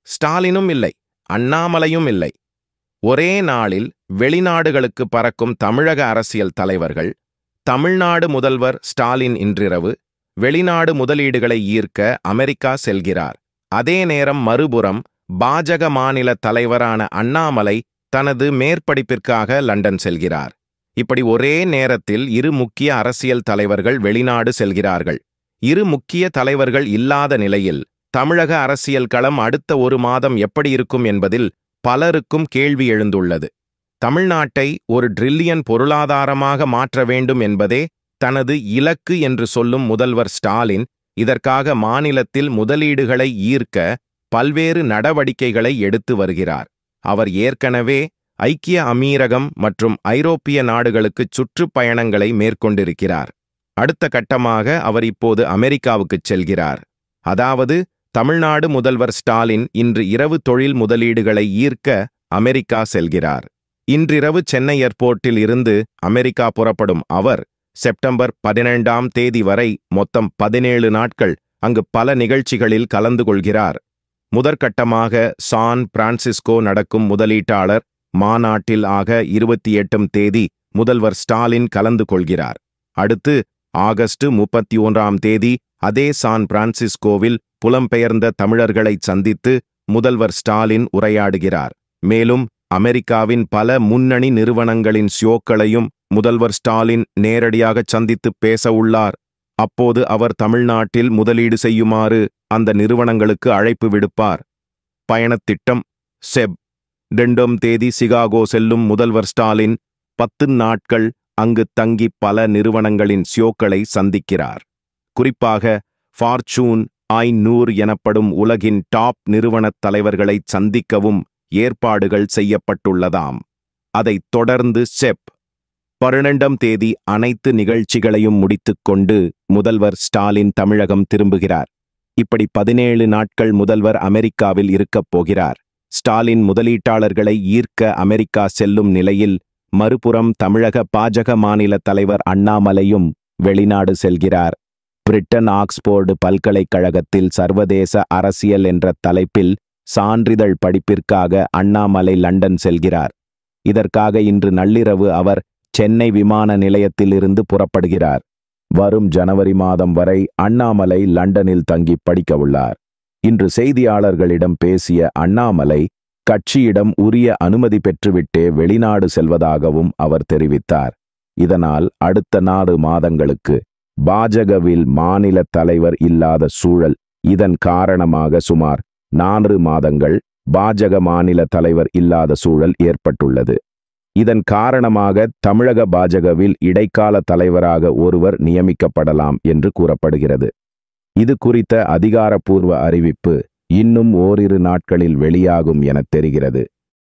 ஸ்டாலினும் இல்லை, அண்ணாமலையும் இல்லை. ஒரே நாளில் வெளிநாடுகளுக்கு பறக்கும் தமிழக அரசியல் தலைவர்கள். தமிழ்நாடு முதல்வர் ஸ்டாலின் இன்றிரவு வெளிநாடு முதலீடுகளை ஈர்க்க அமெரிக்கா செல்கிறார். அதே நேரம் மறுபுறம் பாஜக மாநில தலைவரான அண்ணாமலை தனது மேற்படிப்பிற்காக லண்டன் செல்கிறார். இப்படி ஒரே நேரத்தில் இரு முக்கிய அரசியல் தலைவர்கள் வெளிநாடு செல்கிறார்கள். இரு முக்கிய தலைவர்கள் இல்லாத நிலையில் தமிழக அரசியல் களம் அடுத்த ஒரு மாதம் எப்படி இருக்கும் என்பதில் பலருக்கும் கேள்வி எழுந்துள்ளது. தமிழ்நாட்டை ஒரு ட்ரில்லியன் பொருளாதாரமாக மாற்ற வேண்டும் என்பதே தனது இலக்கு என்று சொல்லும் முதல்வர் ஸ்டாலின் இதற்காக மாநிலத்தில் முதலீடுகளை ஈர்க்க பல்வேறு நடவடிக்கைகளை எடுத்து வருகிறார். அவர் ஏற்கனவே ஐக்கிய அமீரகம் மற்றும் ஐரோப்பிய நாடுகளுக்கு சுற்றுப்பயணங்களை மேற்கொண்டிருக்கிறார். அடுத்த கட்டமாக அவர் இப்போது அமெரிக்காவுக்குச் செல்கிறார். அதாவது தமிழ்நாடு முதல்வர் ஸ்டாலின் இன்று இரவு தொழில் முதலீடுகளை ஈர்க்க அமெரிக்கா செல்கிறார். இன்றிரவு சென்னை ஏர்போர்ட்டில் இருந்து அமெரிக்கா புறப்படும் அவர் செப்டம்பர் 12ஆம் தேதி வரை மொத்தம் 17 நாட்கள் அங்கு பல நிகழ்ச்சிகளில் கலந்து கொள்கிறார். முதற்கட்டமாக சான் பிரான்சிஸ்கோ நடக்கும் முதலீட்டாளர் மாநாட்டில் ஆக 28ஆம் தேதி முதல்வர் ஸ்டாலின் கலந்து கொள்கிறார். அடுத்து ஆகஸ்ட் 31ஆம் தேதி அதே சான் பிரான்சிஸ்கோவில் புலம்பெயர்ந்த தமிழர்களை சந்தித்து முதல்வர் ஸ்டாலின் உரையாடுகிறார். மேலும் அமெரிக்காவின் பல முன்னணி நிறுவனங்களின் ஷோக்களையும் முதல்வர் ஸ்டாலின் நேரடியாக சந்தித்து பேச உள்ளார். அப்போது அவர் தமிழ்நாட்டில் முதலீடு செய்யுமாறு அந்த நிறுவனங்களுக்கு அழைப்பு விடுப்பார். பயணத்திட்டம் செப் 2ஆம் தேதி சிகாகோ செல்லும் முதல்வர் ஸ்டாலின் 10 நாட்கள் அங்கு தங்கி பல நிறுவனங்களின் ஷோக்களை சந்திக்கிறார். குறிப்பாக ஃபார்ச்சூன் 500 எனப்படும் உலகின் டாப் நிறுவனத் தலைவர்களை சந்திக்கவும் ஏற்பாடுகள் செய்யப்பட்டுள்ளதாம். அதைத் தொடர்ந்து செப் 12ஆம் தேதி அனைத்து நிகழ்ச்சிகளையும் முடித்துக்கொண்டு முதல்வர் ஸ்டாலின் தமிழகம் திரும்புகிறார். இப்படி 17 நாட்கள் முதல்வர் அமெரிக்காவில் இருக்கப் போகிறார். ஸ்டாலின் முதலீட்டாளர்களை ஈர்க்க அமெரிக்கா செல்லும் நிலையில் மறுபுறம் தமிழக பாஜக மாநில தலைவர் அண்ணாமலையும் வெளிநாடு செல்கிறார். பிரிட்டன் ஆக்ஸ்போர்டு பல்கலைக்கழகத்தில் சர்வதேச அரசியல் என்ற தலைப்பில் சான்றிதழ் படிப்பிற்காக அண்ணாமலை லண்டன் செல்கிறார். இதற்காக இன்று நள்ளிரவு அவர் சென்னை விமான நிலையத்திலிருந்து புறப்படுகிறார். வரும் ஜனவரி மாதம் வரை அண்ணாமலை லண்டனில் தங்கி படிக்கவுள்ளார். இன்று செய்தியாளர்களிடம் பேசிய அண்ணாமலை கட்சியிடம் உரிய அனுமதி பெற்றுவிட்டே வெளிநாடு செல்வதாகவும் அவர் தெரிவித்தார். இதனால் அடுத்த 4 மாதங்களுக்கு பாஜகவில் மாநில தலைவர் இல்லாத சூழல். இதன் காரணமாக சுமார் 4 மாதங்கள் பாஜக மாநில தலைவர் இல்லாத சூழல் ஏற்பட்டுள்ளது. இதன் காரணமாக தமிழக பாஜகவில் இடைக்கால தலைவராக ஒருவர் நியமிக்கப்படலாம் என்று கூறப்படுகிறது. இது குறித்த அதிகாரப்பூர்வ அறிவிப்பு இன்னும் ஓரிரு நாட்களில் வெளியாகும் என தெரிகிறது.